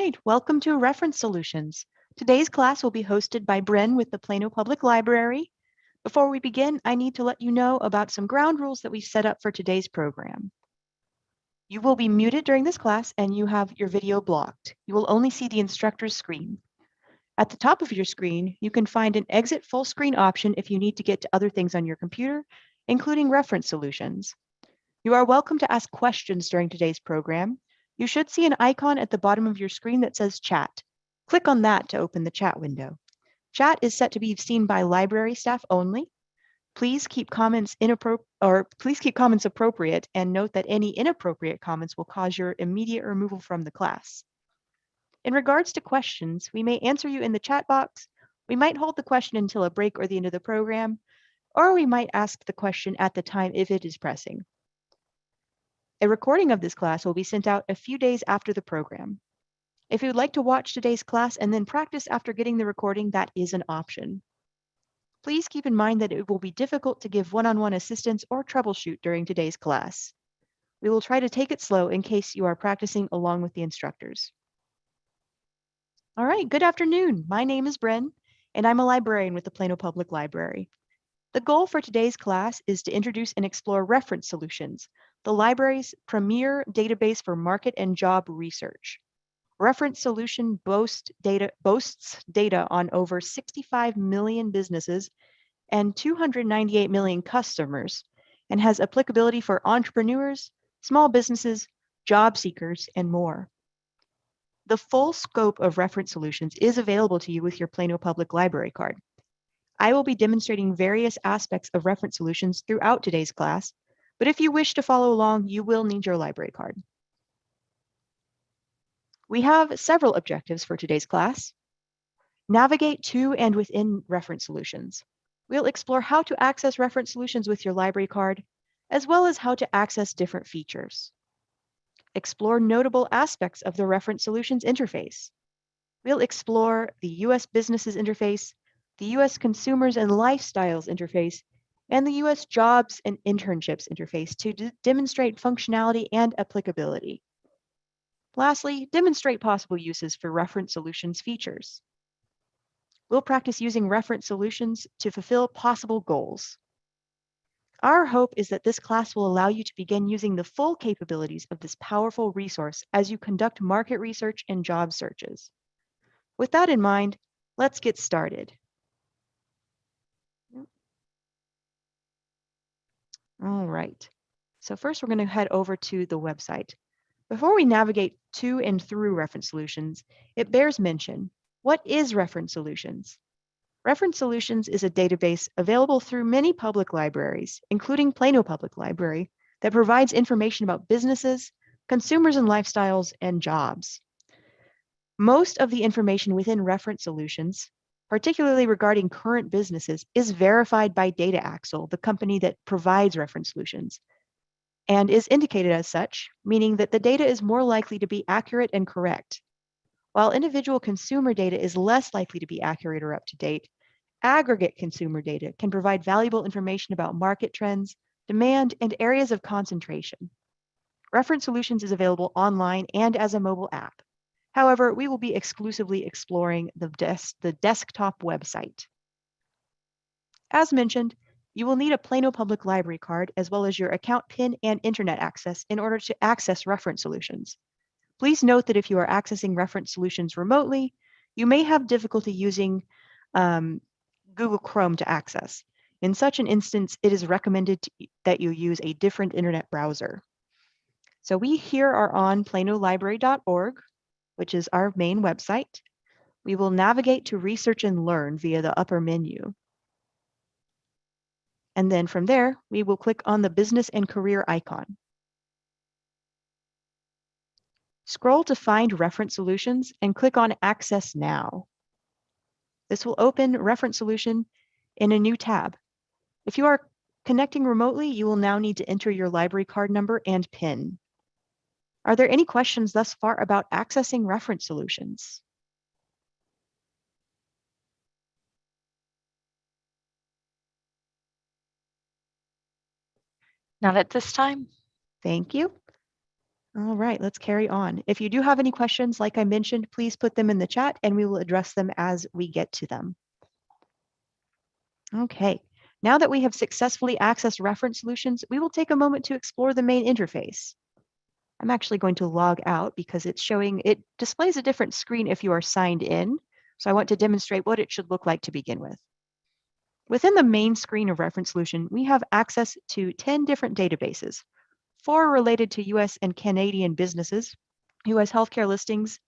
right, welcome to Reference Solutions. Today's class will be hosted by Bren with the Plano Public Library. Before we begin, I need to let you know about some ground rules that we've set up for today's program. You will be muted during this class and you have your video blocked. You will only see the instructor's screen. At the top of your screen, you can find an exit full screen option if you need to get to other things on your computer, including reference solutions. You are welcome to ask questions during today's program. You should see an icon at the bottom of your screen that says chat. Click on that to open the chat window. Chat is set to be seen by library staff only. Please keep comments appropriate and note that any inappropriate comments will cause your immediate removal from the class. In regards to questions, we may answer you in the chat box. We might hold the question until a break or the end of the program, or we might ask the question at the time if it is pressing. A recording of this class will be sent out a few days after the program. If you would like to watch today's class and then practice after getting the recording, that is an option. Please keep in mind that it will be difficult to give one-on-one assistance or troubleshoot during today's class. We will try to take it slow in case you are practicing along with the instructors. All right, good afternoon. My name is Bren, and I'm a librarian with the Plano Public Library. The goal for today's class is to introduce and explore Reference Solutions, the library's premier database for market and job research. Reference Solution boasts data on over 65 million businesses and 298 million customers, and has applicability for entrepreneurs, small businesses, job seekers, and more. The full scope of Reference Solutions is available to you with your Plano Public Library card. I will be demonstrating various aspects of Reference Solutions throughout today's class, but if you wish to follow along, you will need your library card. We have several objectives for today's class. Navigate to and within Reference Solutions. We'll explore how to access Reference Solutions with your library card, as well as how to access different features. Explore notable aspects of the Reference Solutions interface. We'll explore the U.S. Businesses interface, the U.S. Consumers and Lifestyles interface, and the U.S. Jobs and Internships interface to demonstrate functionality and applicability. Lastly, demonstrate possible uses for Reference Solutions features. We'll practice using Reference Solutions to fulfill possible goals. Our hope is that this class will allow you to begin using the full capabilities of this powerful resource as you conduct market research and job searches. With that in mind, let's get started. All right, so first we're going to head over to the website. Before we navigate to and through Reference Solutions, it bears mention. What is Reference Solutions? Reference Solutions is a database available through many public libraries, including Plano Public Library, that provides information about businesses, consumers and lifestyles, and jobs. Most of the information within Reference Solutions, particularly regarding current businesses, is verified by DataAxle, the company that provides Reference Solutions, and is indicated as such, meaning that the data is more likely to be accurate and correct. While individual consumer data is less likely to be accurate or up to date, aggregate consumer data can provide valuable information about market trends, demand, and areas of concentration. Reference Solutions is available online and as a mobile app. However, we will be exclusively exploring the desktop website. As mentioned, you will need a Plano Public Library card as well as your account PIN and internet access in order to access Reference Solutions. Please note that if you are accessing Reference Solutions remotely, you may have difficulty using Google Chrome to access. In such an instance, it is recommended that you use a different internet browser. So we here are on planolibrary.org, which is our main website. We will navigate to Research and Learn via the upper menu. And then from there, we will click on the Business and Career icon. Scroll to find Reference Solutions and click on Access Now. This will open Reference Solution in a new tab. If you are connecting remotely, you will now need to enter your library card number and PIN. Are there any questions thus far about accessing Reference Solutions? Not at this time. Thank you. All right, let's carry on. If you do have any questions, like I mentioned, please put them in the chat and we will address them as we get to them. Okay, now that we have successfully accessed reference solutions, we will take a moment to explore the main interface. I'm actually going to log out because it displays a different screen if you are signed in. So I want to demonstrate what it should look like to begin with. Within the main screen of Reference Solution, we have access to 10 different databases, 4 related to US and Canadian businesses, US healthcare listings,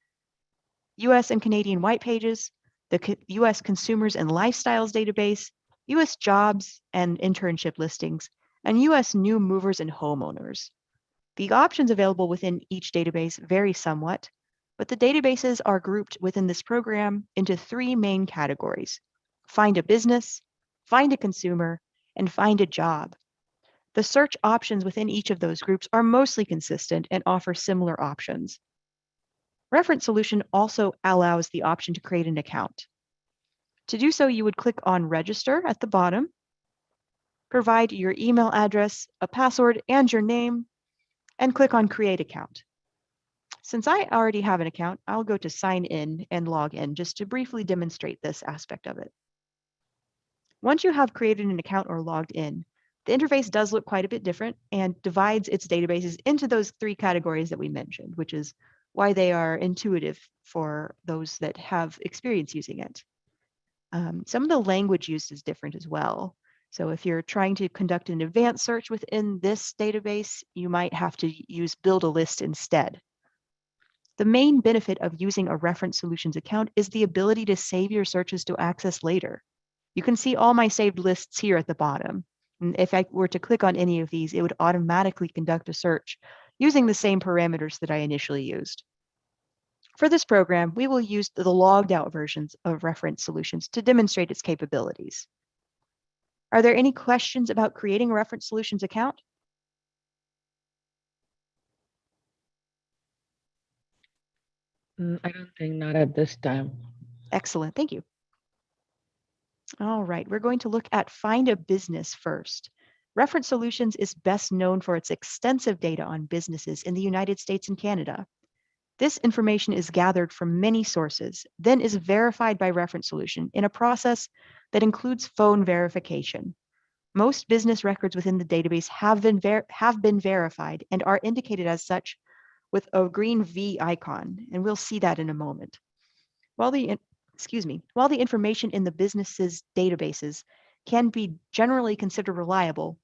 US and Canadian white pages, the US Consumers and Lifestyles database, US jobs and internship listings, and US new movers and homeowners. The options available within each database vary somewhat, but the databases are grouped within this program into 3 main categories: Find a Business, Find a Consumer, and Find a Job. The search options within each of those groups are mostly consistent and offer similar options. Reference Solution also allows the option to create an account. To do so, you would click on Register at the bottom, provide your email address, a password, and your name, and click on Create Account. Since I already have an account, I'll go to Sign In and Log In just to briefly demonstrate this aspect of it. Once you have created an account or logged in, the interface does look quite a bit different and divides its databases into those 3 categories that we mentioned, which is why they are intuitive for those that have experience using it. Some of the language used is different as well. So if you're trying to conduct an advanced search within this database, you might have to use Build a List instead. The main benefit of using a Reference Solutions account is the ability to save your searches to access later. You can see all my saved lists here at the bottom. And if I were to click on any of these, it would automatically conduct a search using the same parameters that I initially used. For this program, we will use the logged out versions of Reference Solutions to demonstrate its capabilities. Are there any questions about creating a Reference Solutions account? I don't think not at this time. Excellent, thank you. All right, we're going to look at Find a Business first. Reference Solutions is best known for its extensive data on businesses in the United States and Canada. This information is gathered from many sources, then is verified by Reference Solution in a process that includes phone verification. Most business records within the database have been verified and are indicated as such with a green V icon, and we'll see that in a moment. While the information in the business's databases can be generally considered reliable,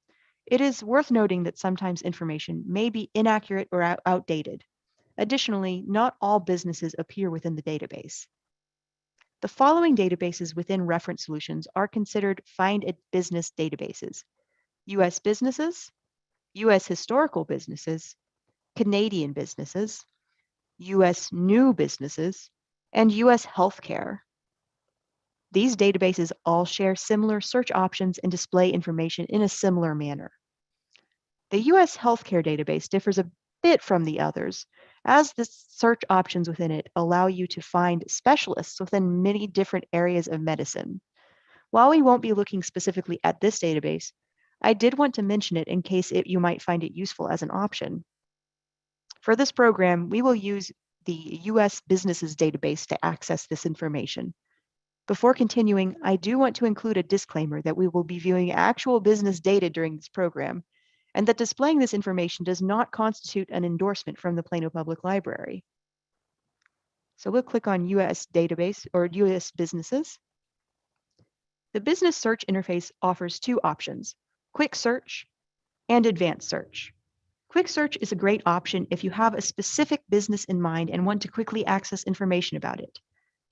it is worth noting that sometimes information may be inaccurate or outdated. Additionally, not all businesses appear within the database. The following databases within Reference Solutions are considered Find a Business databases: US businesses, US historical businesses, Canadian businesses, US new businesses, and US healthcare. These databases all share similar search options and display information in a similar manner. The US healthcare database differs a bit from the others, as the search options within it allow you to find specialists within many different areas of medicine. While we won't be looking specifically at this database, I did want to mention it in case you might find it useful as an option. For this program, we will use the US Businesses database to access this information. Before continuing, I do want to include a disclaimer that we will be viewing actual business data during this program, and that displaying this information does not constitute an endorsement from the Plano Public Library. So we'll click on US database or US businesses. The business search interface offers 2 options: quick search and advanced search. Quick search is a great option if you have a specific business in mind and want to quickly access information about it.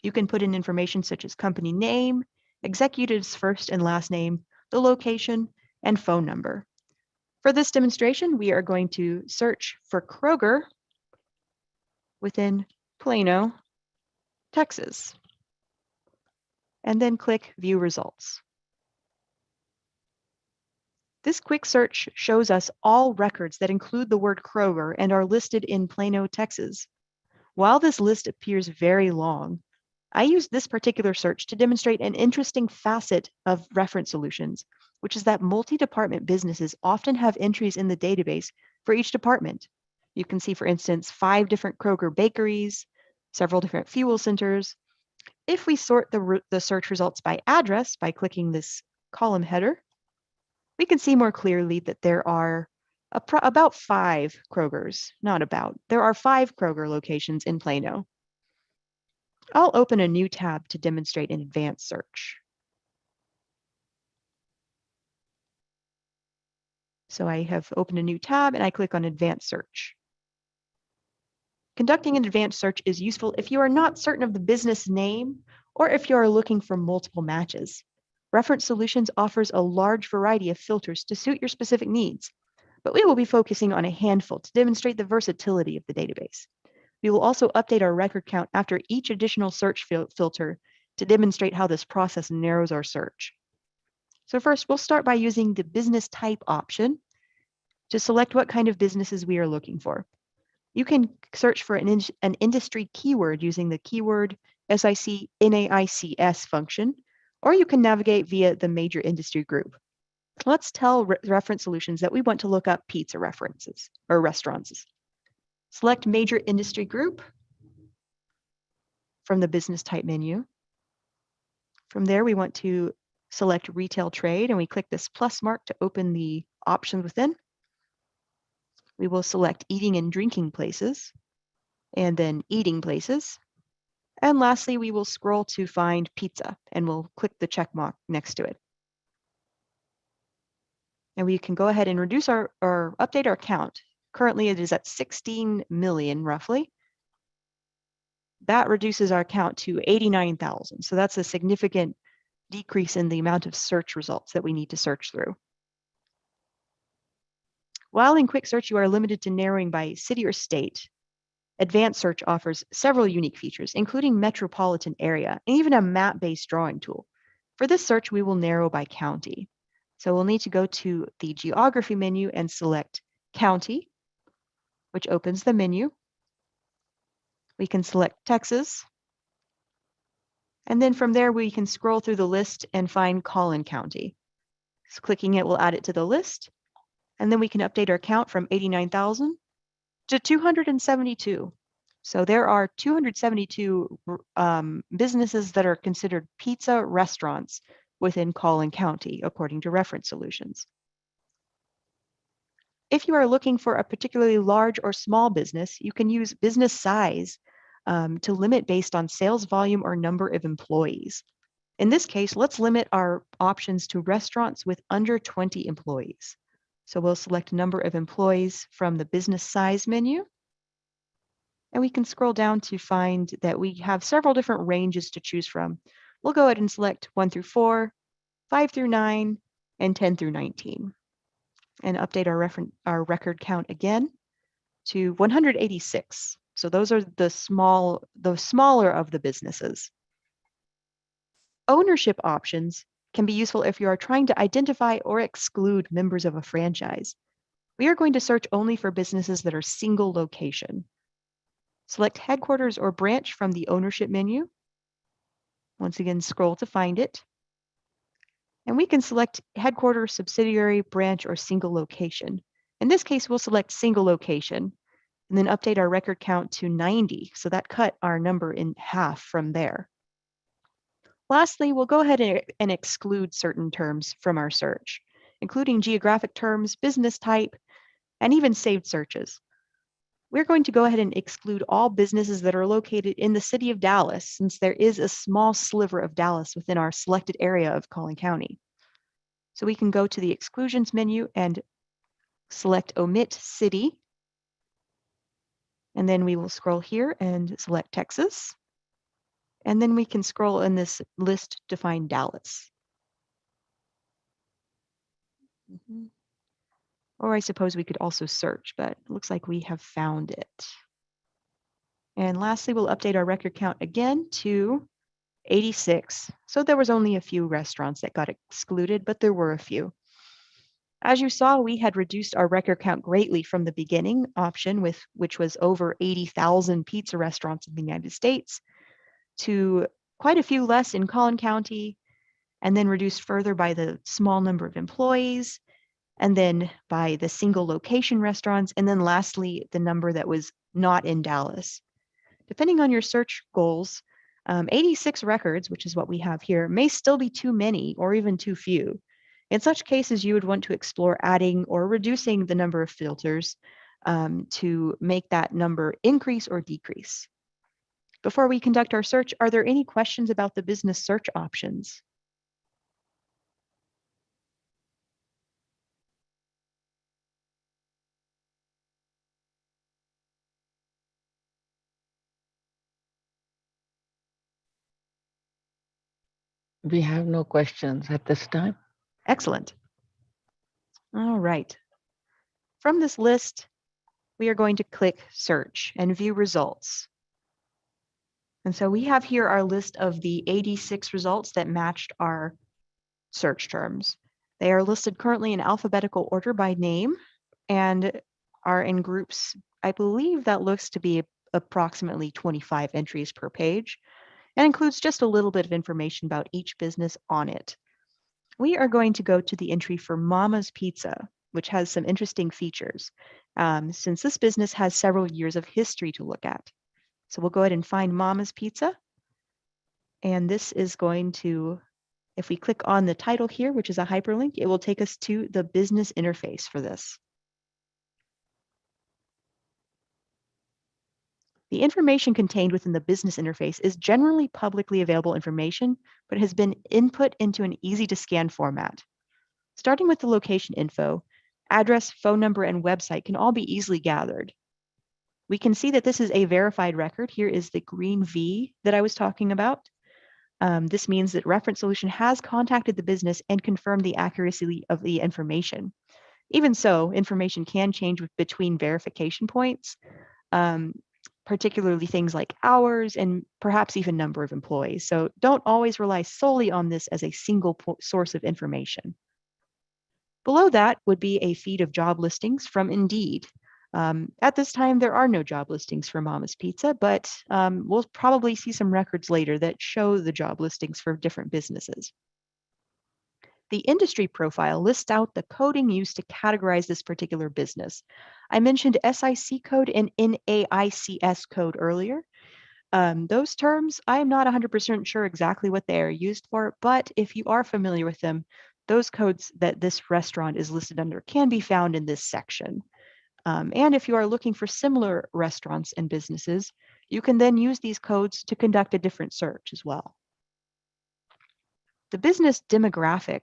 You can put in information such as company name, executive's first and last name, the location, and phone number. For this demonstration, we are going to search for Kroger within Plano, Texas, and then click View Results. This quick search shows us all records that include the word Kroger and are listed in Plano, Texas. While this list appears very long, I used this particular search to demonstrate an interesting facet of Reference Solutions, which is that multi-department businesses often have entries in the database for each department. You can see, for instance, 5 different Kroger bakeries, several different fuel centers. If we sort the search results by address by clicking this column header, we can see more clearly that there are about 5 Krogers, not about. There are 5 Kroger locations in Plano. I'll open a new tab to demonstrate an advanced search. So I have opened a new tab and I click on Advanced Search. Conducting an advanced search is useful if you are not certain of the business name or if you are looking for multiple matches. Reference Solutions offers a large variety of filters to suit your specific needs, but we will be focusing on a handful to demonstrate the versatility of the database. We will also update our record count after each additional search filter to demonstrate how this process narrows our search. So first, we'll start by using the business type option to select what kind of businesses we are looking for. You can search for an industry keyword using the keyword SIC NAICS function, or you can navigate via the major industry group. Let's tell Reference Solutions that we want to look up pizza references or restaurants. Select Major Industry Group from the business type menu. From there, we want to select Retail Trade, and we click this plus mark to open the options within. We will select Eating and Drinking Places, and then Eating Places. And lastly, we will scroll to find pizza, and we'll click the check mark next to it. And we can go ahead and reduce or update our count. Currently, it is at 16 million, roughly. That reduces our count to 89,000. So that's a significant decrease in the amount of search results that we need to search through. While in Quick Search, you are limited to narrowing by city or state, Advanced Search offers several unique features, including metropolitan area and even a map-based drawing tool. For this search, we will narrow by county. So we'll need to go to the Geography menu and select County, which opens the menu. We can select Texas. And then from there, we can scroll through the list and find Collin County. So clicking it will add it to the list. And then we can update our count from 89,000 to 272. So there are 272 businesses that are considered pizza restaurants within Collin County, according to Reference Solutions. If you are looking for a particularly large or small business, you can use business size to limit based on sales volume or number of employees. In this case, let's limit our options to restaurants with under 20 employees. So we'll select number of employees from the business size menu. And we can scroll down to find that we have several different ranges to choose from. We'll go ahead and select 1 through 4, 5 through 9, and 10 through 19. And update our record count again to 186. So those are the smaller of the businesses. Ownership options can be useful if you are trying to identify or exclude members of a franchise. We are going to search only for businesses that are single location. Select headquarters or branch from the ownership menu. Once again, scroll to find it. And we can select headquarters, subsidiary, branch, or single location. In this case, we'll select single location and then update our record count to 90. So that cut our number in half from there. Lastly, we'll go ahead and exclude certain terms from our search, including geographic terms, business type, and even saved searches. We're going to go ahead and exclude all businesses that are located in the city of Dallas, since there is a small sliver of Dallas within our selected area of Collin County. So we can go to the exclusions menu and select Omit City. And then we will scroll here and select Texas. And then we can scroll in this list to find Dallas. Or I suppose we could also search, but it looks like we have found it. And lastly, we'll update our record count again to 86. So there was only a few restaurants that got excluded, but there were a few. As you saw, we had reduced our record count greatly from the beginning option, which was over 80,000 pizza restaurants in the United States, to quite a few less in Collin County, and then reduced further by the small number of employees, and then by the single location restaurants, and then lastly, the number that was not in Dallas. Depending on your search goals, 86 records, which is what we have here, may still be too many or even too few. In such cases, you would want to explore adding or reducing the number of filters to make that number increase or decrease. Before we conduct our search, are there any questions about the business search options? We have no questions at this time. Excellent. All right. From this list, we are going to click search and view results. And so we have here our list of the 86 results that matched our search terms. They are listed currently in alphabetical order by name and are in groups. I believe that looks to be approximately 25 entries per page and includes just a little bit of information about each business on it. We are going to go to the entry for Mama's Pizza, which has some interesting features, since this business has several years of history to look at. So we'll go ahead and find Mama's Pizza. And this is going to, if we click on the title here, which is a hyperlink, it will take us to the business interface for this. The information contained within the business interface is generally publicly available information, but has been input into an easy to scan format. Starting with the location info, address, phone number, and website can all be easily gathered. We can see that this is a verified record. Here is the green V that I was talking about. This means that Reference Solution has contacted the business and confirmed the accuracy of the information. Even so, information can change between verification points, particularly things like hours and perhaps even number of employees. So don't always rely solely on this as a single source of information. Below that would be a feed of job listings from Indeed. At this time, there are no job listings for Mama's Pizza, but we'll probably see some records later that show the job listings for different businesses. The industry profile lists out the coding used to categorize this particular business. I mentioned SIC code and NAICS code earlier. Those terms, I am not 100% sure exactly what they are used for, but if you are familiar with them, those codes that this restaurant is listed under can be found in this section. And if you are looking for similar restaurants and businesses, you can then use these codes to conduct a different search as well. The business demographic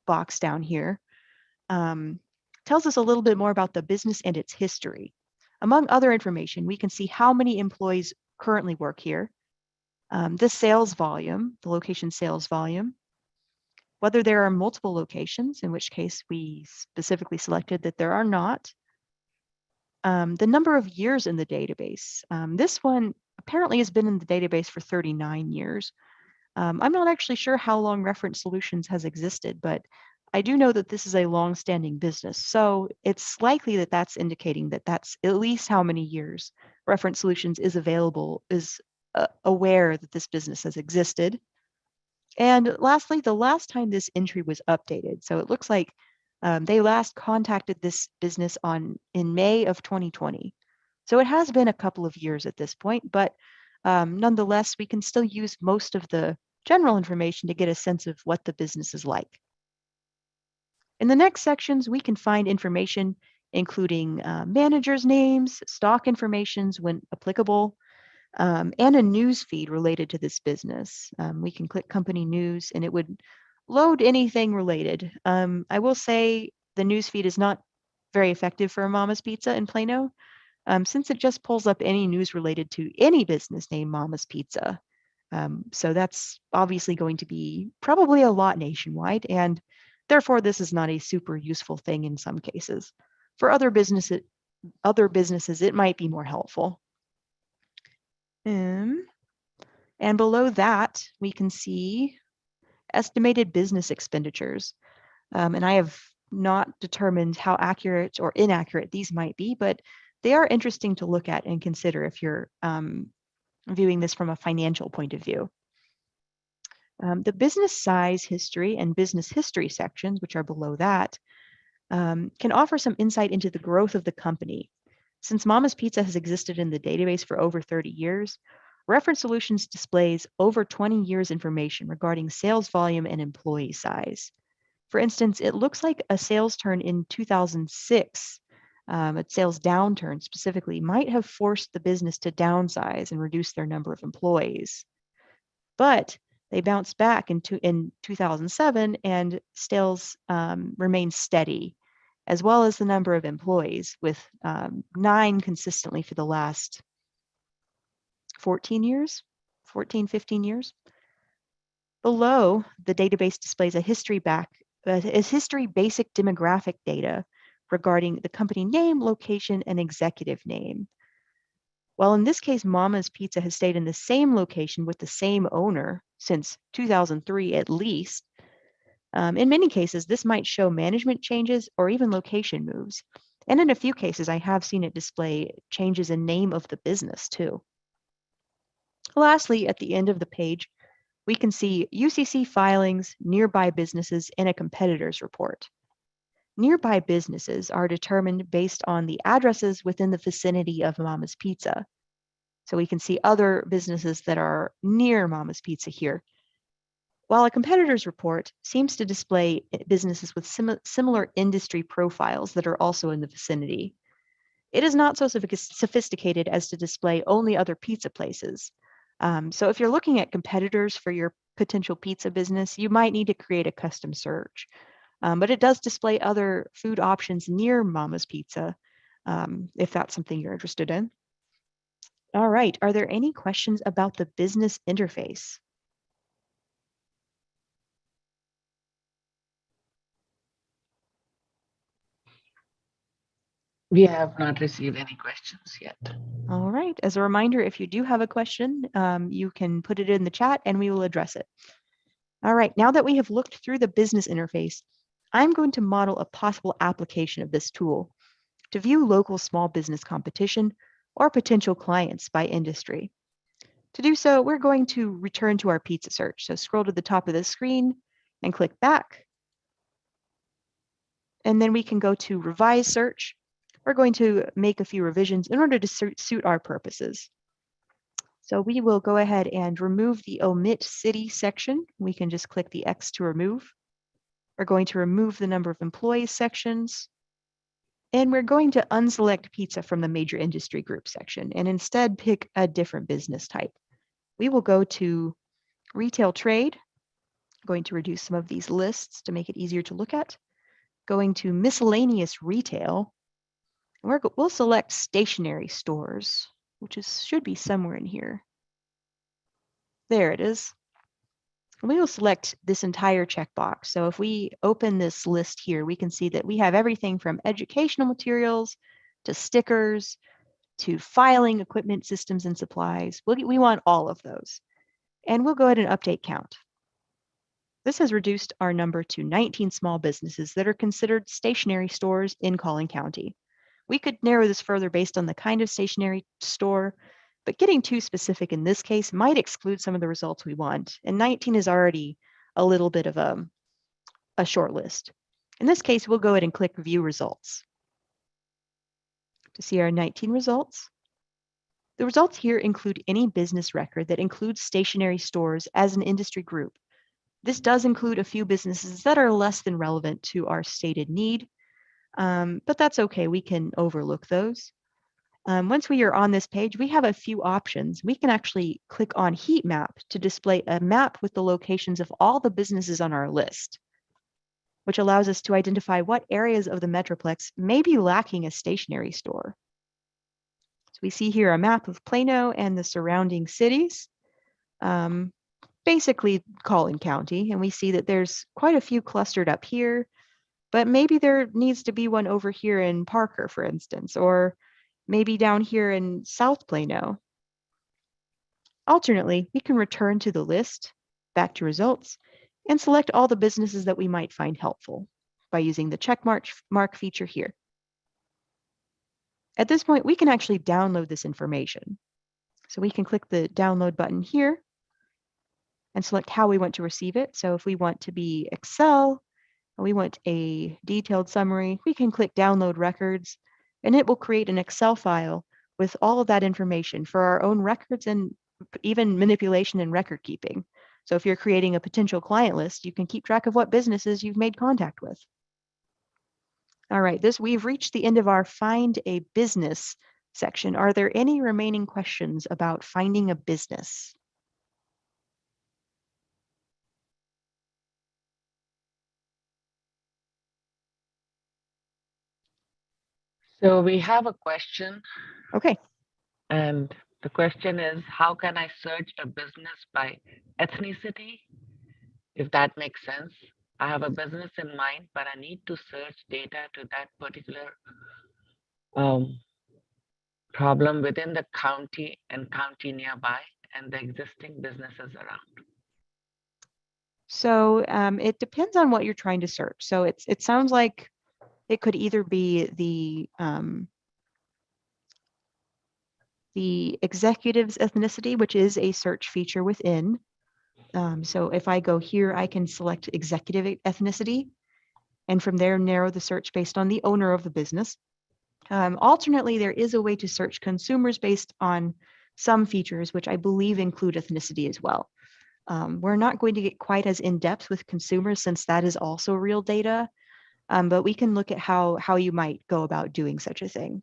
box down here tells us a little bit more about the business and its history. Among other information, we can see how many employees currently work here, the sales volume, the location sales volume, whether there are multiple locations, in which case we specifically selected that there are not, the number of years in the database. This one apparently has been in the database for 39 years. I'm not actually sure how long Reference Solutions has existed, but I do know that this is a long-standing business. So it's likely that that's indicating that that's at least how many years Reference Solutions is aware that this business has existed. And lastly, the last time this entry was updated. So it looks like they last contacted this business in May of 2020. So it has been a couple of years at this point, but nonetheless, we can still use most of the general information to get a sense of what the business is like. In the next sections, we can find information including managers' names, stock informations when applicable, and a news feed related to this business. We can click company news and it would load anything related. I will say the news feed is not very effective for Mama's Pizza in Plano, since it just pulls up any news related to any business named Mama's Pizza. So that's obviously going to be probably a lot nationwide, and therefore this is not a super useful thing in some cases. For other businesses, it might be more helpful. And below that, we can see estimated business expenditures. And I have not determined how accurate or inaccurate these might be, but they are interesting to look at and consider if you're viewing this from a financial point of view. The business size history and business history sections, which are below that, can offer some insight into the growth of the company. Since Mama's Pizza has existed in the database for over 30 years, Reference Solutions displays over 20 years information regarding sales volume and employee size. For instance, it looks like a sales turn in 2006, a sales downturn specifically, might have forced the business to downsize and reduce their number of employees. But they bounced back in 2007 and sales remained steady, as well as the number of employees, with 9 consistently for the last 14 years, 14, 15 years. Below, the database displays a history basic demographic data regarding the company name, location, and executive name. Well, in this case, Mama's Pizza has stayed in the same location with the same owner since 2003 at least. In many cases, this might show management changes or even location moves. And in a few cases, I have seen it display changes in name of the business too. Lastly, at the end of the page, we can see UCC filings, nearby businesses, and a competitors report. Nearby businesses are determined based on the addresses within the vicinity of Mama's Pizza. So we can see other businesses that are near Mama's Pizza here. While a competitors report seems to display businesses with similar industry profiles that are also in the vicinity, it is not so sophisticated as to display only other pizza places. So if you're looking at competitors for your potential pizza business, you might need to create a custom search. But it does display other food options near Mama's Pizza, if that's something you're interested in. All right, are there any questions about the business interface? We have not received any questions yet. All right, as a reminder, if you do have a question, you can put it in the chat and we will address it. All right, now that we have looked through the business interface, I'm going to model a possible application of this tool to view local small business competition or potential clients by industry. To do so, we're going to return to our pizza search. So scroll to the top of the screen and click back. And then we can go to revise search. We're going to make a few revisions in order to suit our purposes. So we will go ahead and remove the omit city section. We can just click the X to remove. We're going to remove the number of employees sections. And we're going to unselect pizza from the major industry group section and instead pick a different business type. We will go to retail trade. I'm going to reduce some of these lists to make it easier to look at. Going to miscellaneous retail. And we'll select stationery stores, which should be somewhere in here. There it is. And we will select this entire checkbox. So if we open this list here, we can see that we have everything from educational materials to stickers to filing equipment, systems, and supplies. We want all of those. And we'll go ahead and update count. This has reduced our number to 19 small businesses that are considered stationary stores in Collin County. We could narrow this further based on the kind of stationary store, but getting too specific in this case might exclude some of the results we want. And 19 is already a little bit of a short list. In this case, we'll go ahead and click View Results. To see our 19 results, the results here include any business record that includes stationary stores as an industry group. This does include a few businesses that are less than relevant to our stated need, but that's okay. We can overlook those. Once we are on this page, we have a few options. We can actually click on Heat Map to display a map with the locations of all the businesses on our list, which allows us to identify what areas of the Metroplex may be lacking a stationary store. So we see here a map of Plano and the surrounding cities, basically Collin County, and we see that there's quite a few clustered up here, but maybe there needs to be one over here in Parker, for instance, or maybe down here in South Plano. Alternately, we can return to the list, back to results, and select all the businesses that we might find helpful by using the check mark feature here. At this point, we can actually download this information. So we can click the download button here and select how we want to receive it. So if we want to be Excel, We want a detailed summary. We can click download records, and it will create an Excel file with all of that information for our own records and even manipulation and record keeping. So if you're creating a potential client list, you can keep track of what businesses you've made contact with. All right, we've reached the end of our Find a Business section. Are there any remaining questions about finding a business? So we have a question, Okay. and the question is, how can I search a business by ethnicity? If that makes sense. I have a business in mind, but I need to search data to that particular um, problem within the county and county nearby and the existing businesses around. So it depends on what you're trying to search. So it sounds like it could either be the executive's ethnicity, which is a search feature within. So if I go here, I can select executive ethnicity, and from there narrow the search based on the owner of the business. Alternately, there is a way to search consumers based on some features, which I believe include ethnicity as well. We're not going to get quite as in-depth with consumers since that is also real data, but we can look at how you might go about doing such a thing.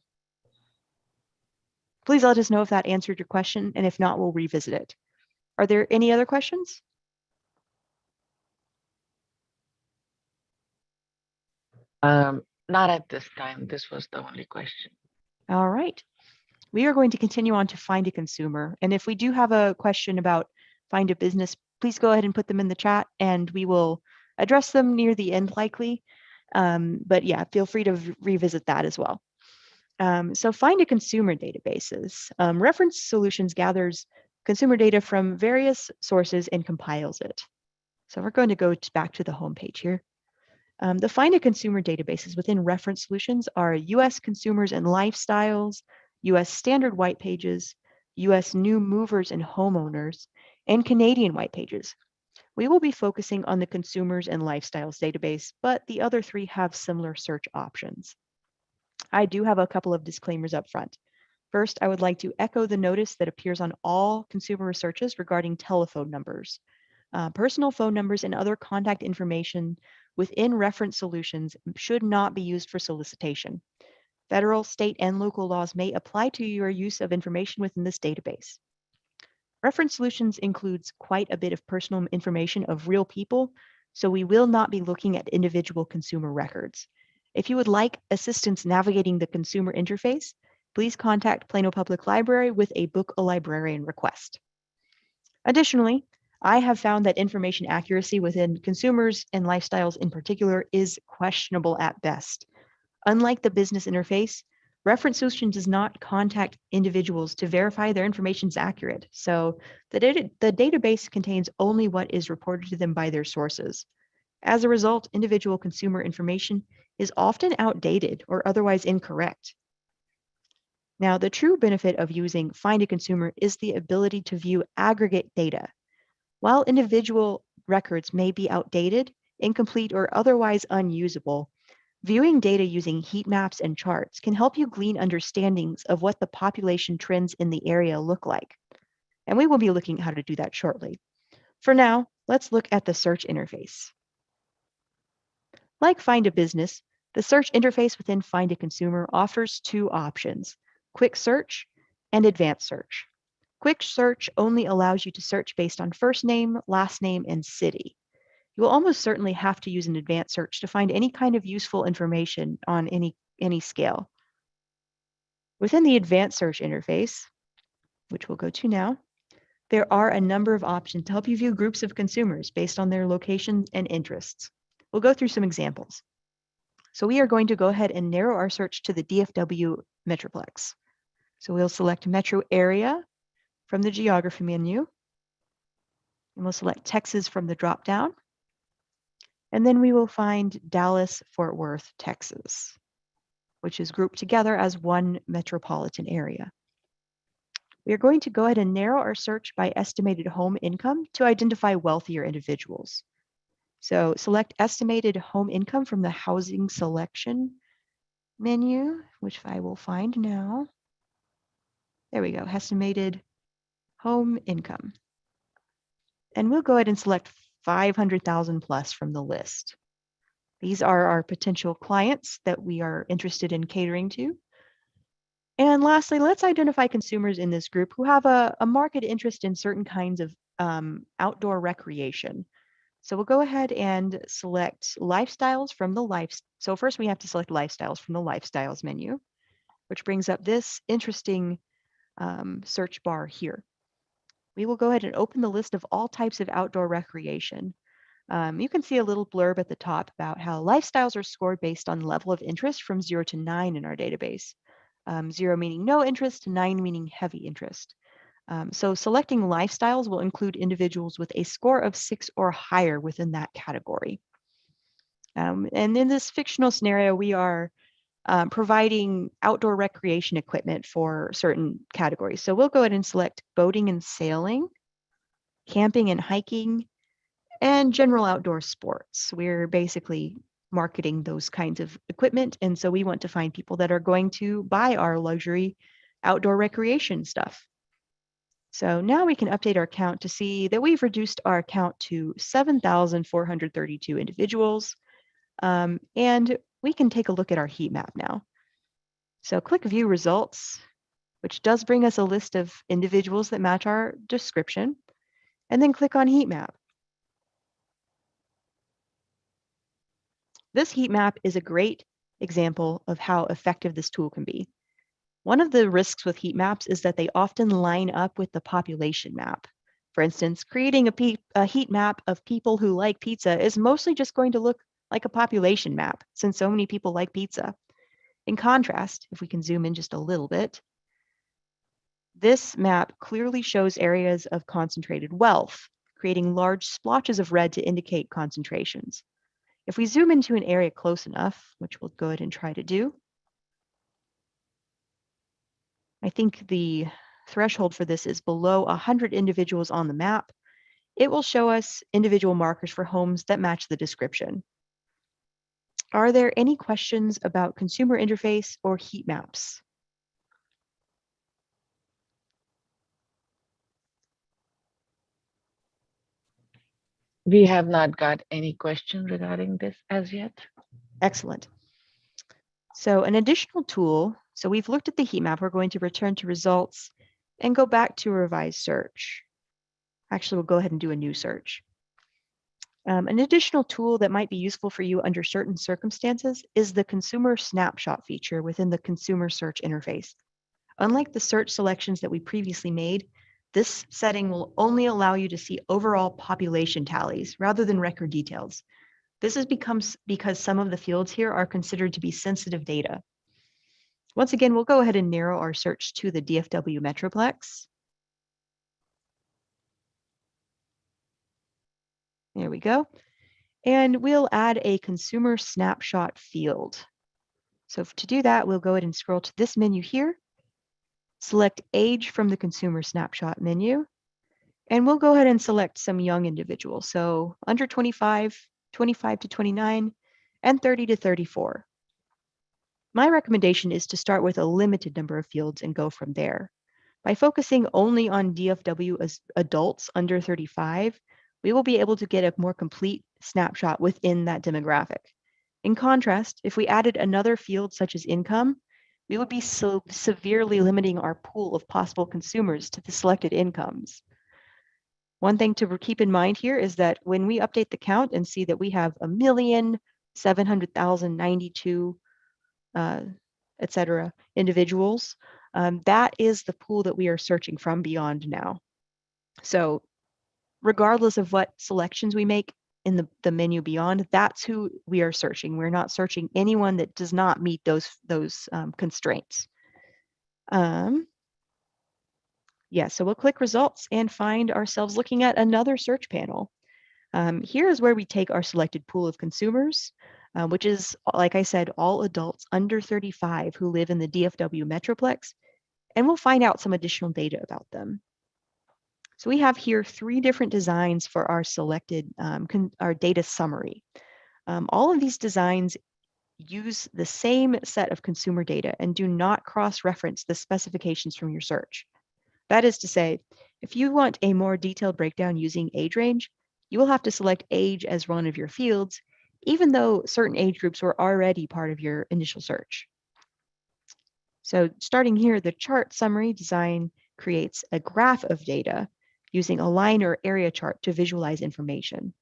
Please let us know if that answered your question, and if not, we'll revisit it. Are there any other questions? Not at this time. This was the only question. All right. We are going to continue on to Find a Consumer. And if we do have a question about Find a Business, please go ahead and put them in the chat and we will address them near the end likely. But yeah, feel free to revisit that as well. So Find a Consumer databases. Reference Solutions gathers consumer data from various sources and compiles it. So we're going to go back to the home page here. The Find a Consumer databases within Reference Solutions are US Consumers and Lifestyles, US Standard White Pages, US New Movers and Homeowners, and Canadian White Pages. We will be focusing on the Consumers and Lifestyles database, but the other three have similar search options. I do have a couple of disclaimers up front. First, I would like to echo the notice that appears on all consumer searches regarding telephone numbers. Personal phone numbers and other contact information within Reference Solutions should not be used for solicitation. Federal, state, and local laws may apply to your use of information within this database. Reference Solutions includes quite a bit of personal information of real people, so we will not be looking at individual consumer records. If you would like assistance navigating the consumer interface, please contact Plano Public Library with a Book a Librarian request. Additionally, I have found that information accuracy within consumers and lifestyles in particular is questionable at best. Unlike the business interface, Reference Solutions does not contact individuals to verify their information is accurate. So the database contains only what is reported to them by their sources. As a result, individual consumer information is often outdated or otherwise incorrect. Now, the true benefit of using Find a Consumer is the ability to view aggregate data. While individual records may be outdated, incomplete, or otherwise unusable, viewing data using heat maps and charts can help you glean understandings of what the population trends in the area look like. And we will be looking at how to do that shortly. For now, let's look at the search interface. Like Find a Business, the search interface within Find a Consumer offers two options: Quick Search and Advanced Search. Quick Search only allows you to search based on first name, last name, and city. You will almost certainly have to use an advanced search to find any kind of useful information on any scale. Within the advanced search interface, which we'll go to now, there are a number of options to help you view groups of consumers based on their location and interests. We'll go through some examples. So we are going to go ahead and narrow our search to the DFW Metroplex. So we'll select metro area from the geography menu, and we'll select Texas from the dropdown. And then we will find Dallas-Fort Worth, Texas, which is grouped together as one metropolitan area. We are going to go ahead and narrow our search by estimated home income to identify wealthier individuals. So select estimated home income from the housing selection menu, which I will find now. There we go, estimated home income. And we'll go ahead and select 500,000 plus from the list. These are our potential clients that we are interested in catering to. And lastly, let's identify consumers in this group who have a market interest in certain kinds of outdoor recreation. So we'll go ahead and select lifestyles from the So first we have to select lifestyles from the lifestyles menu, which brings up this interesting search bar here. We will go ahead and open the list of all types of outdoor recreation. You can see a little blurb at the top about how lifestyles are scored based on level of interest from 0 to 9 in our database. 0 meaning no interest, 9 meaning heavy interest. So selecting lifestyles will include individuals with a score of 6 or higher within that category. And in this fictional scenario, we are providing outdoor recreation equipment for certain categories. So we'll go ahead and select boating and sailing, camping and hiking, and general outdoor sports. We're basically marketing those kinds of equipment. And so we want to find people that are going to buy our luxury outdoor recreation stuff. So now we can update our count to see that we've reduced our count to 7,432 individuals. And we can take a look at our heat map now. So click View Results, which does bring us a list of individuals that match our description, and then click on Heat Map. This heat map is a great example of how effective this tool can be. One of the risks with heat maps is that they often line up with the population map. For instance, creating a heat map of people who like pizza is mostly just going to look like a population map since so many people like pizza. In contrast, if we can zoom in just a little bit, this map clearly shows areas of concentrated wealth, creating large splotches of red to indicate concentrations. If we zoom into an area close enough, which we'll go ahead and try to do, I think the threshold for this is below 100 individuals on the map. It will show us individual markers for homes that match the description. Are there any questions about consumer interface or heat maps? We have not got any question regarding this as yet. Excellent. So an additional tool, so we've looked at the heat map, we're going to return to results and go back to revise search. Actually, we'll go ahead and do a new search. An additional tool that might be useful for you under certain circumstances is the consumer snapshot feature within the consumer search interface. Unlike the search selections that we previously made, this setting will only allow you to see overall population tallies rather than record details. This is because some of the fields here are considered to be sensitive data. Once again, we'll go ahead and narrow our search to the DFW Metroplex. There we go. And we'll add a consumer snapshot field. So to do that, we'll go ahead and scroll to this menu here, select age from the consumer snapshot menu, and we'll go ahead and select some young individuals. So under 25, 25 to 29, and 30 to 34. My recommendation is to start with a limited number of fields and go from there. By focusing only on DFW as adults under 35, we will be able to get a more complete snapshot within that demographic. In contrast, if we added another field such as income, we would be so severely limiting our pool of possible consumers to the selected incomes. One thing to keep in mind here is that when we update the count and see that we have 1,700,092, etc., individuals, that is the pool that we are searching from beyond now. So regardless of what selections we make in the menu beyond, that's who we are searching. We're not searching anyone that does not meet those constraints. Yeah, so we'll click results and find ourselves looking at another search panel. Here is where we take our selected pool of consumers, which is, like I said, all adults under 35 who live in the DFW Metroplex, and we'll find out some additional data about them. So we have here 3 different designs for our selected, our data summary. All of these designs use the same set of consumer data and do not cross-reference the specifications from your search. That is to say, if you want a more detailed breakdown using age range, you will have to select age as one of your fields, even though certain age groups were already part of your initial search. So starting here, the chart summary design creates a graph of data using a line or area chart to visualize information.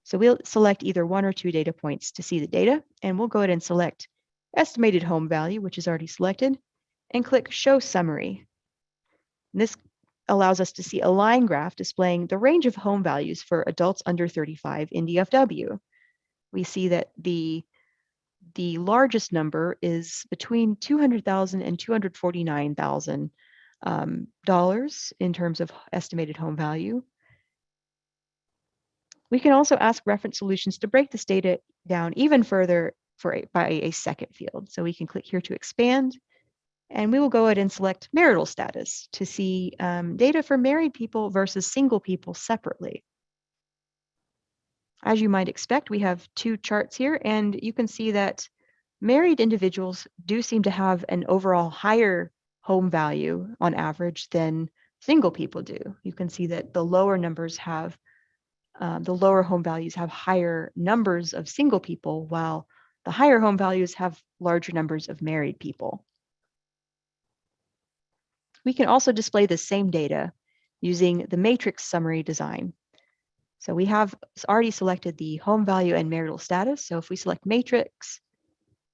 So we'll select either 1 or 2 data points to see the data, and we'll go ahead and select estimated home value, which is already selected, and click Show Summary. And this allows us to see a line graph displaying the range of home values for adults under 35 in DFW. We see that the largest number is between $200,000 and $249,000 dollars in terms of estimated home value. We can also ask reference solutions to break this data down even further by a second field. So we can click here to expand, and we will go ahead and select marital status to see data for married people versus single people separately. As you might expect, we have 2 charts here, and you can see that married individuals do seem to have an overall higher home value on average than single people do. You can see that the lower numbers have the lower home values have higher numbers of single people, while the higher home values have larger numbers of married people. We can also display the same data using the matrix summary design. So we have already selected the home value and marital status. So if we select matrix,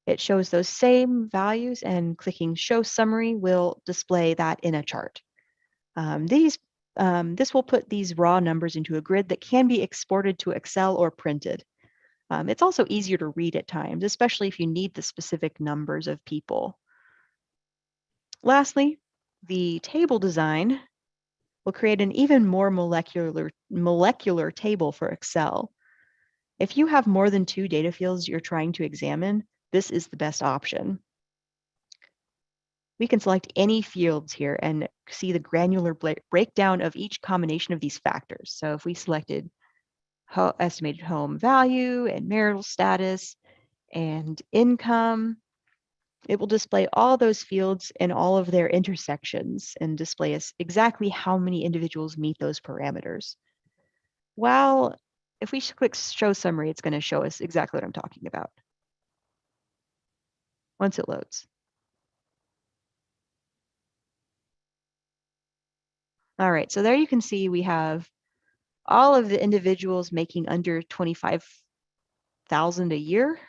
it shows those same values, and clicking Show Summary will display that in a chart. This will put these raw numbers into a grid that can be exported to Excel or printed. It's also easier to read at times, especially if you need the specific numbers of people. Lastly, the table design will create an even more molecular table for Excel. If you have more than 2 data fields you're trying to examine, this is the best option. We can select any fields here and see the granular breakdown of each combination of these factors. So if we selected estimated home value and marital status and income, it will display all those fields and all of their intersections and display us exactly how many individuals meet those parameters. While if we click Show Summary, it's going to show us exactly what I'm talking about once it loads. All right, so there you can see we have all of the individuals making under 25,000 a year,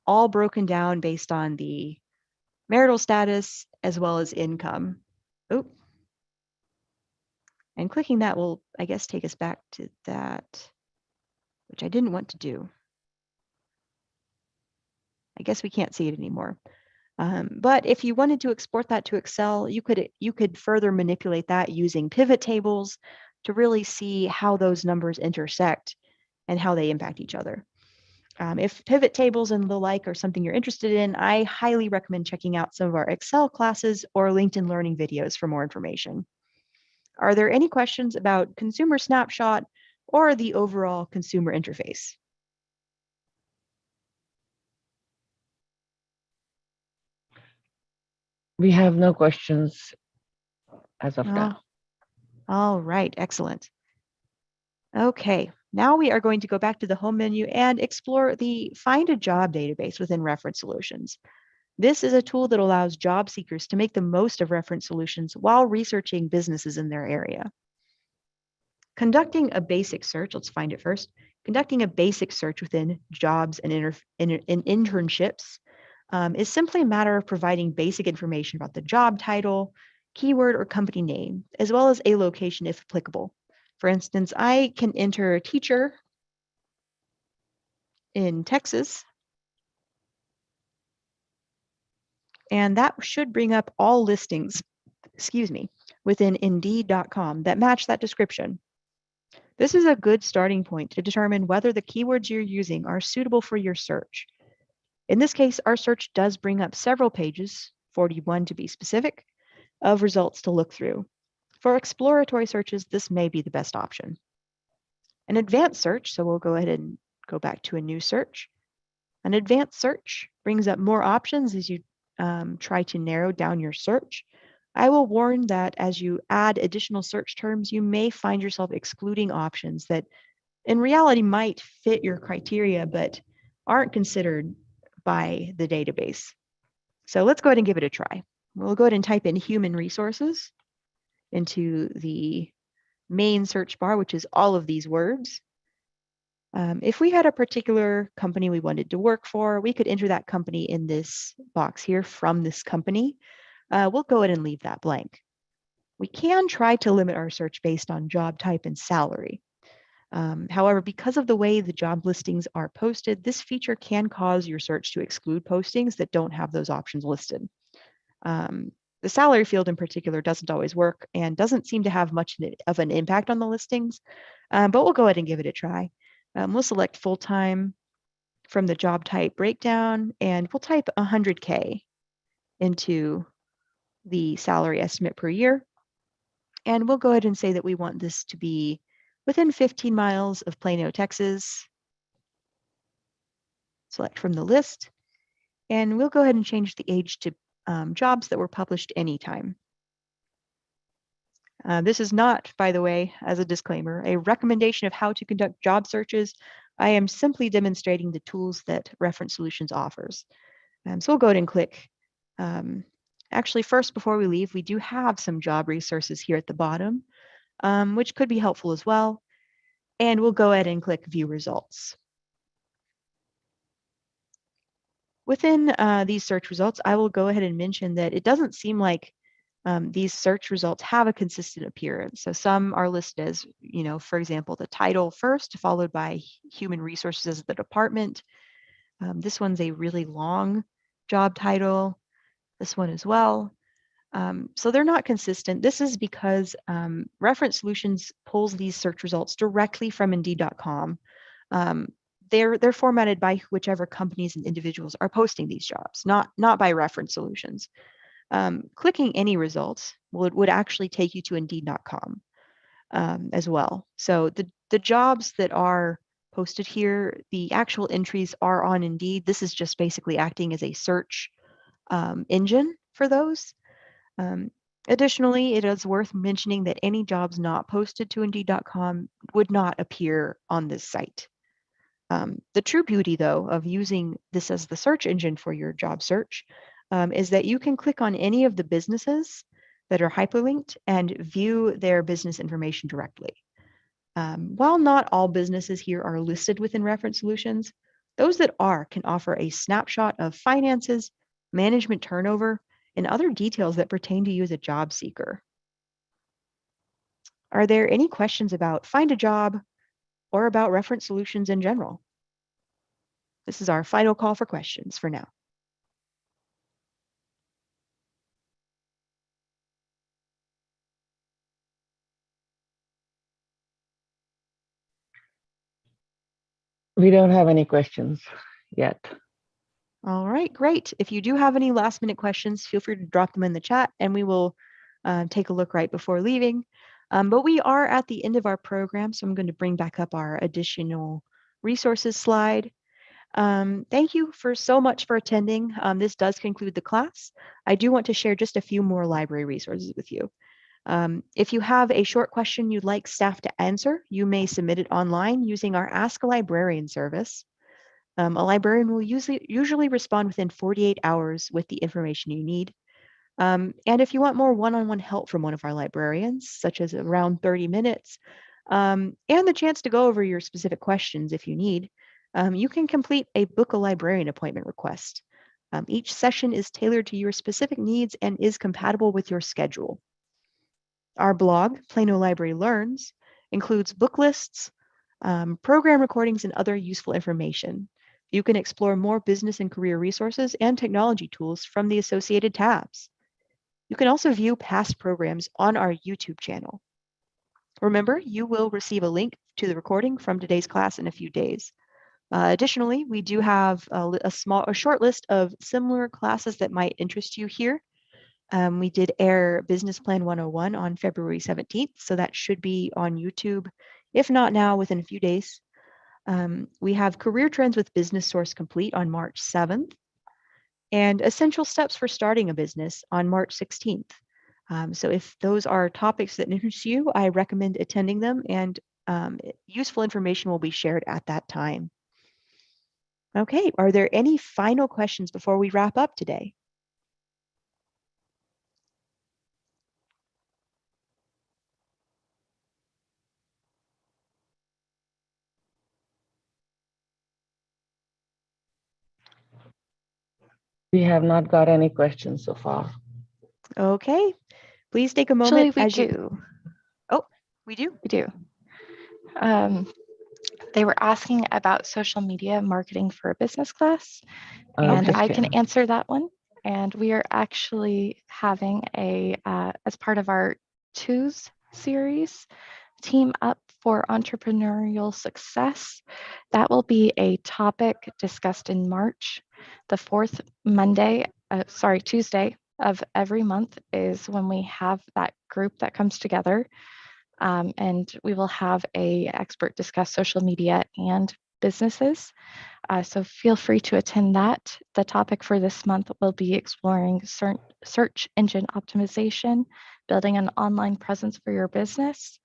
all broken down based on the marital status as well as income. Oh, and clicking that will, I guess, take us back to that, which I didn't want to do. I guess we can't see it anymore. But if you wanted to export that to Excel, you could further manipulate that using pivot tables to really see how those numbers intersect and how they impact each other. If pivot tables and the like are something you're interested in, I highly recommend checking out some of our Excel classes or LinkedIn Learning videos for more information. Are there any questions about Consumer Snapshot or the overall consumer interface? We have no questions as of now. All right, excellent. Okay, now we are going to go back to the home menu and explore the Find a Job database within Reference Solutions. This is a tool that allows job seekers to make the most of reference solutions while researching businesses in their area. Conducting a basic search, let's find it first. Conducting a basic search within jobs and internships is simply a matter of providing basic information about the job title, keyword, or company name, as well as a location if applicable. For instance, I can enter teacher in Texas, and that should bring up all listings, within Indeed.com that match that description. This is a good starting point to determine whether the keywords you're using are suitable for your search. In this case, our search does bring up several pages, 41 to be specific, of results to look through. For exploratory searches, this may be the best option. An advanced search, so we'll go ahead and go back to a new search. An advanced search brings up more options as you try to narrow down your search. I will warn that as you add additional search terms, you may find yourself excluding options that in reality might fit your criteria, but aren't considered by the database. So let's go ahead and give it a try. We'll go ahead and type in human resources into the main search bar, which is all of these words. If we had a particular company we wanted to work for, we could enter that company in this box here from this company. We'll go ahead and leave that blank. We can try to limit our search based on job type and salary. However, because of the way the job listings are posted, this feature can cause your search to exclude postings that don't have those options listed. The salary field in particular doesn't always work and doesn't seem to have much of an impact on the listings, but we'll go ahead and give it a try. We'll select full-time from the job type breakdown, and we'll type 100K into the salary estimate per year. And we'll go ahead and say that we want this to be within 15 miles of Plano, Texas. Select from the list, and we'll go ahead and change the age to jobs that were published anytime. This is not, by the way, as a disclaimer, a recommendation of how to conduct job searches. I am simply demonstrating the tools that Reference Solutions offers. So we'll go ahead and click. Actually, first, before we leave, we do have some job resources here at the bottom, which could be helpful as well. And we'll go ahead and click View Results. Within these search results, I will go ahead and mention that it doesn't seem like these search results have a consistent appearance. So some are listed as, for example, the title first, followed by human resources as the department. This one's a really long job title. This one as well. So they're not consistent. This is because Reference Solutions pulls these search results directly from Indeed.com. They're formatted by whichever companies and individuals are posting these jobs, not by Reference Solutions. Clicking any results would actually take you to Indeed.com as well. So the jobs that are posted here, the actual entries are on Indeed. This is just basically acting as a search engine for those. Additionally, it is worth mentioning that any jobs not posted to Indeed.com would not appear on this site. The true beauty, though, of using this as the search engine for your job search is that you can click on any of the businesses that are hyperlinked and view their business information directly. While not all businesses here are listed within Reference Solutions, those that are can offer a snapshot of finances, management turnover, and other details that pertain to you as a job seeker. Are there any questions about Find a Job or about Reference Solutions in general? This is our final call for questions for now. We don't have any questions yet. All right, great. If you do have any last minute questions, feel free to drop them in the chat and we will take a look right before leaving. But we are at the end of our program, so I'm going to bring back up our additional resources slide. Thank you so much for attending. This does conclude the class. I do want to share just a few more library resources with you. If you have a short question you'd like staff to answer, you may submit it online using our Ask a Librarian service. A librarian will usually respond within 48 hours with the information you need. And if you want more one-on-one help from one of our librarians, such as around 30 minutes, and the chance to go over your specific questions if you need, you can complete a Book a Librarian appointment request. Each session is tailored to your specific needs and is compatible with your schedule. Our blog, Plano Library Learns, includes book lists, program recordings, and other useful information. You can explore more business and career resources and technology tools from the associated tabs. You can also view past programs on our YouTube channel. Remember, you will receive a link to the recording from today's class in a few days. Additionally, we do have a short list of similar classes that might interest you here. We did air Business Plan 101 on February 17th, so that should be on YouTube, if not now, within a few days. We have Career Trends with Business Source Complete on March 7th, and Essential Steps for Starting a Business on March 16th. So if those are topics that interest you, I recommend attending them, and useful information will be shared at that time. Okay, are there any final questions before we wrap up today? We have not got any questions so far. Okay, please take a moment Actually, we as you. do. Oh, we do. We do. They were asking about social media marketing for a business class, and I can Interesting. answer that one. And we are actually having as part of our Twos series, Team Up for Entrepreneurial Success. That will be a topic discussed in March. The fourth Tuesday of every month is when we have that group that comes together. And we will have a expert discuss social media and businesses. So feel free to attend that. The topic for this month will be exploring search engine optimization, building an online presence for your business.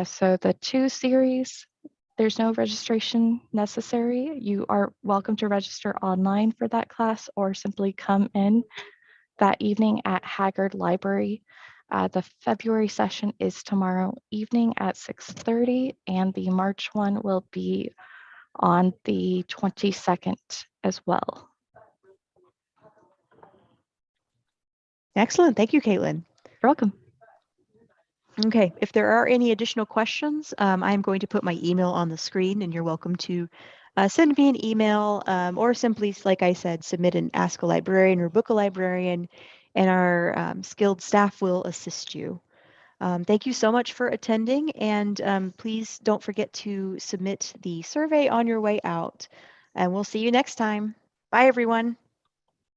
So the two series, there's no registration necessary. You are welcome to register online for that class or simply come in that evening at Haggard Library. The February session is tomorrow evening at 6:30, and the March one will be on the 22nd as well. Excellent. Thank you, Caitlin. You're welcome. Okay, if there are any additional questions, I'm going to put my email on the screen, and you're welcome to send me an email or simply, like I said, submit an Ask a Librarian or Book a Librarian, and our skilled staff will assist you. Thank you so much for attending, and please don't forget to submit the survey on your way out. And we'll see you next time. Bye, everyone.